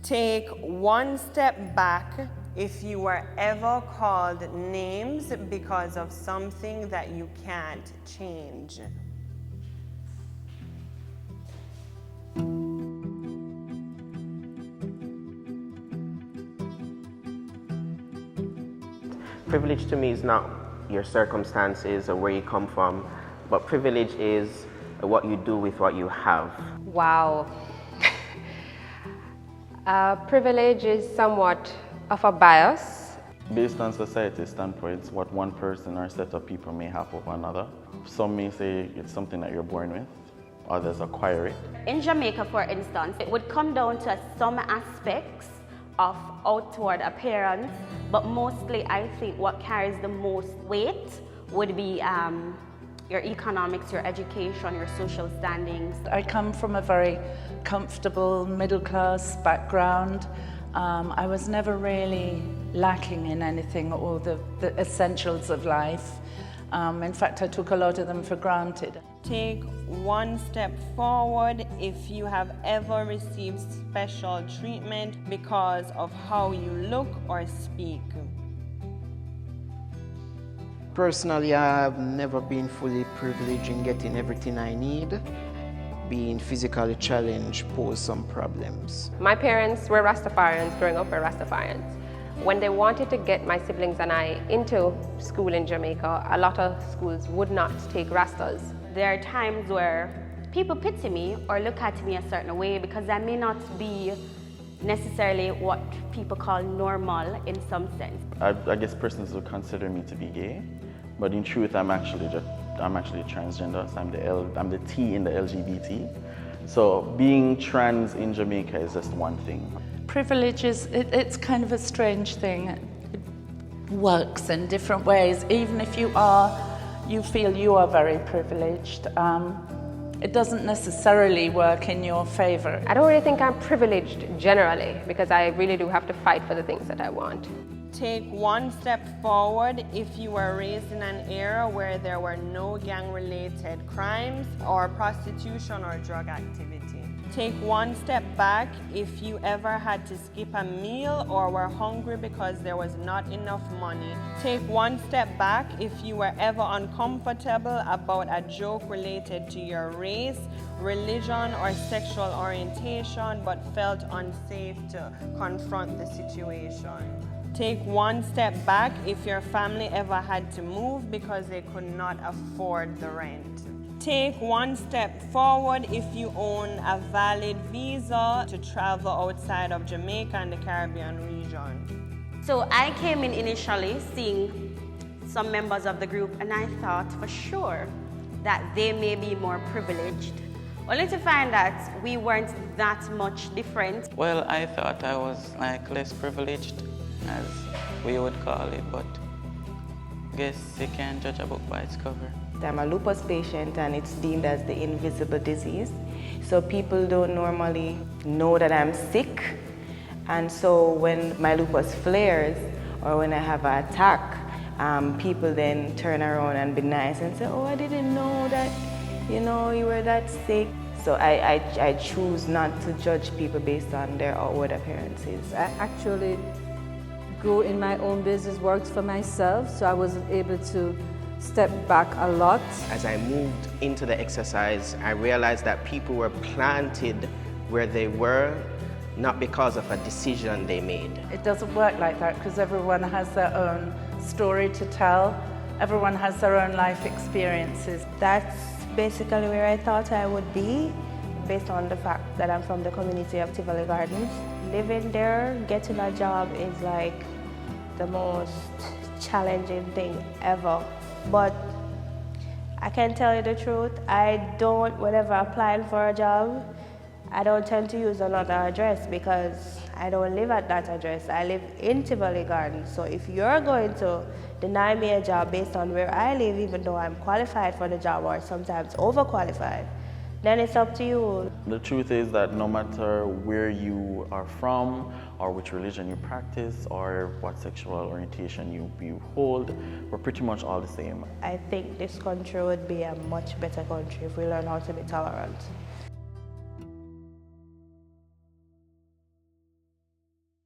Take one step back if you were ever called names because of something that you can't change. Privilege to me is not your circumstances or where you come from, but privilege is what you do with what you have. Wow. Privilege is somewhat of a bias. Based on society's standpoints, what one person or set of people may have over another. Some may say it's something that you're born with, others acquire it. In Jamaica, for instance, it would come down to some aspects of outward appearance, but mostly I think what carries the most weight would be your economics, your education, your social standings. I come from a very comfortable middle-class background. I was never really lacking in anything, all the essentials of life. In fact, I took a lot of them for granted. Take one step forward if you have ever received special treatment because of how you look or speak. Personally, I've never been fully privileged in getting everything I need. Being physically challenged posed some problems. My parents were Rastafarians, growing up were Rastafarians. When they wanted to get my siblings and I into school in Jamaica, a lot of schools would not take Rastas. There are times where people pity me or look at me a certain way because I may not be necessarily what people call normal in some sense. I guess persons would consider me to be gay, but in truth, I'm actually transgender. So I'm the T in the LGBT. So being trans in Jamaica is just one thing. Privilege is, it's kind of a strange thing. It works in different ways. Even if you feel you are very privileged, it doesn't necessarily work in your favor. I don't really think I'm privileged generally because I really do have to fight for the things that I want. Take one step forward if you were raised in an era where there were no gang-related crimes or prostitution or drug activity. Take one step back if you ever had to skip a meal or were hungry because there was not enough money. Take one step back if you were ever uncomfortable about a joke related to your race, religion, or sexual orientation but felt unsafe to confront the situation. Take one step back if your family ever had to move because they could not afford the rent. Take one step forward if you own a valid visa to travel outside of Jamaica and the Caribbean region. So I came in initially seeing some members of the group and I thought for sure that they may be more privileged, only to find that we weren't that much different. Well, I thought I was like less privileged, as we would call it, but I guess you can't judge a book by its cover. I'm a lupus patient and it's deemed as the invisible disease. So people don't normally know that I'm sick. And so when my lupus flares or when I have an attack, people then turn around and be nice and say, oh, I didn't know that, you were that sick. So I choose not to judge people based on their outward appearances. I actually grew in my own business, worked for myself, so I was able to step back a lot. As I moved into the exercise, I realized that people were planted where they were, not because of a decision they made. It doesn't work like that because everyone has their own story to tell. Everyone has their own life experiences. That's basically where I thought I would be, based on the fact that I'm from the community of Tivoli Gardens. Living there, getting a job is like the most challenging thing ever. But I can tell you the truth, whenever applying for a job, I don't tend to use another address because I don't live at that address. I live in Tivoli Gardens. So if you're going to deny me a job based on where I live, even though I'm qualified for the job or sometimes overqualified, then it's up to you. The truth is that no matter where you are from or which religion you practice or what sexual orientation you hold, we're pretty much all the same. I think this country would be a much better country if we learn how to be tolerant.